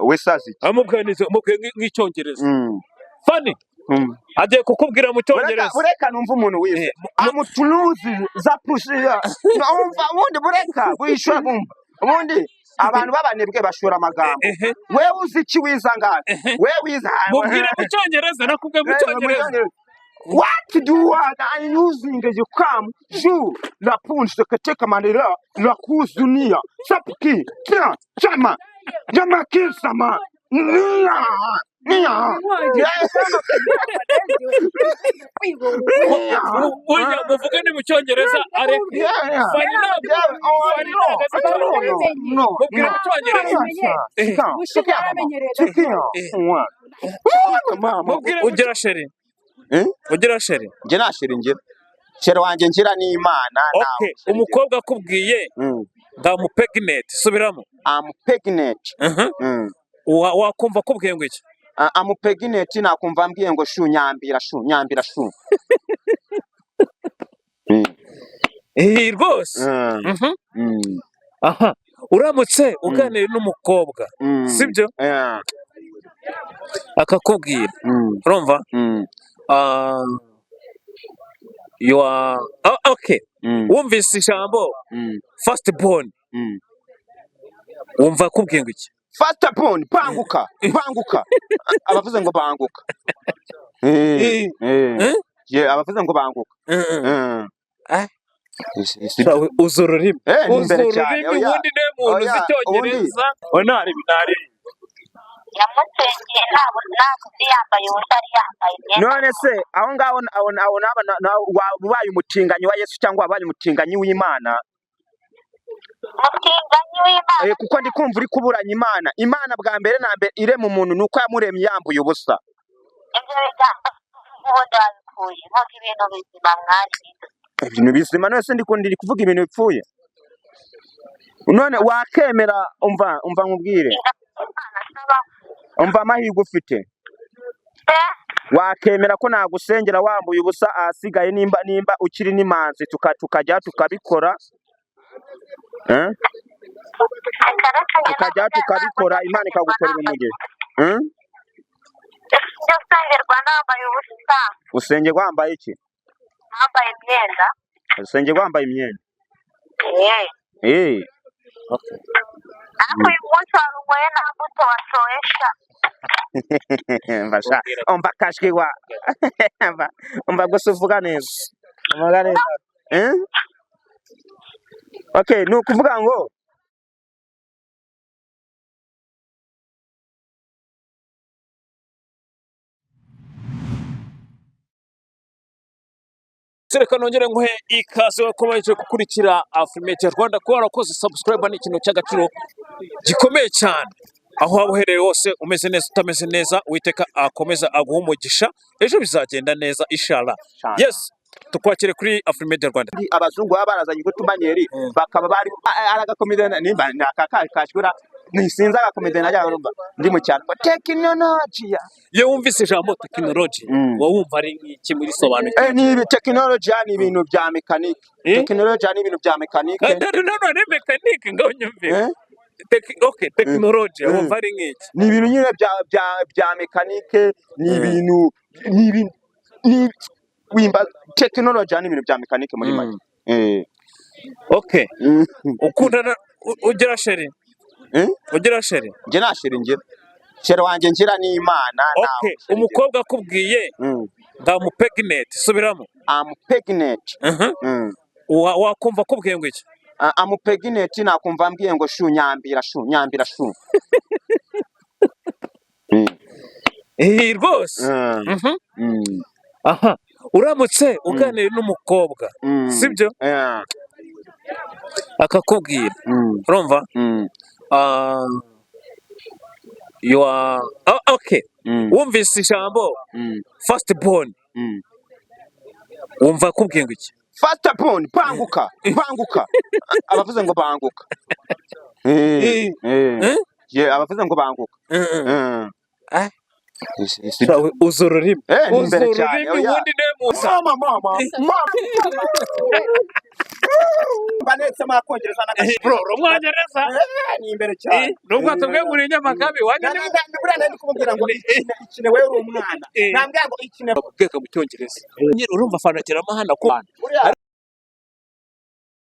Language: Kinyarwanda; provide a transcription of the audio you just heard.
wesazi amubwaniza nk'icyongereza fani agiye kukubwira mu cyongereza bureka numva umuntu wize amutuluzi za pusiya numva ubundi bureka wishura bumva ubundi abantu babanebwe bashora amagambo wewe uzi iki wiza ngaho wewe wiza mubwira mu cyongereza nakubwiye mu cyongereza what do I using you come you la punche que te commandera la cause dunia sapki chama jama kisama nia oya muvugane mu cyongereza areke ugira sheri ugira sheri nge nta sheri ngira sheri wanjye ngira ni Imana okay umukobwa akubwiye ngamupegnate subiramo amupegnate wakumva akubwiye ngo iki amupegnate nakumva ambwiye ngo nyambira rwose aha uramutse uganira n'umukobwa sibyo akakubwira urumva you are okay wumvise ijambo first born wumva akubwiye ngo iki first born banguka abavuze ngo banguka abavuze ngo banguka uzururimi ubundi ne muntu uzi icyongereza onari binari yamusengeye ntabwo yambaye ubusa ari yambaye imyenda none se aho ngaho wabaye umutinganyi wa Yesu cyangwa wabaye umutinganyi w'Imana umutinganyi w'Imana kuko ndi kumva uri kuburanya Imana bwa mbere na mbere ire mu muntu nuko yamuremye yambuye ubusa ibyo bigambo ubundi wabikuye nk'uko ibintu bizima mwari ibintu bizima none se ndi kuvuga ibintu bipfuye none wakemera umva nkubwire umva amahirwe ufite wakemera ko nagusengera wambuye ubusa ahasigaye nimba ukiri n'imanzi tukajya tukabikora tukajya tukabikora Imana ikagukorera umugisha usengerwa nambaye ubusa usengerwa wambaye iki nambaye imyenda usengerwa wambaye imyenda okay ariko uyu munsi wari unyweye nta mbuto wasohesha mbasha umva kashwi wa umva gusa uvuga neza okay nukuvuga ngo Reka nongere nguhe ikaze wakomeje gukurikira Afrimedia Rwanda ko warakoze subscribe ni ikintu cy'agaciro gikomeye cyane aho waba uhereye hose umeze neza utameze neza Uwiteka akomeza aguha umugisha ejo bizagenda neza inshallah yes tukwakire kuri Afrimedia Rwanda abazungu baba barazanye gutumanyeri bakaba bari aragakomedana nimba nakakashura nisinza agakomedana ajya urumva ndi mu cyane technology ye wumvise ijambo technology wumva ari iki muri sobanukirwa ni technology ni ibintu bya mekanike technology ni ibintu bya mekanike no mekanike ngo nyumve okay technology wumva ari nk'iki ni ibintu nyine bya mekanike ni ibintu ni wimba technology ni ibintu bya mekanike muri make okay ukunda ugira sheri ugira sheri nge nta sheri ngira sheri wanjye ngira ni Imana okay umukobwa akubwiye ngamupegnate subiramo amupegnate wakumva akubwiye ngo iki amupegnate nakumva ambwiye ngo nyambira rwose aha uramutse uganira n'umukobwa sibyo akakubwira urumva you are okay wumvise ijambo first born wumva akubwiye ngo iki first born banguka abavuze ngo banguka abavuze ngo banguka uzururimi ubundi ne muntu banetse makongereza n'agashi bro rumwongereza ni imbere cyane nubwo tubwe muri Nyamagabe wajya ndi kumubwira ngo ikine wewe uri umwana nambwira ngo ikine bweka mu cyongereza urumva fanagira amahana ko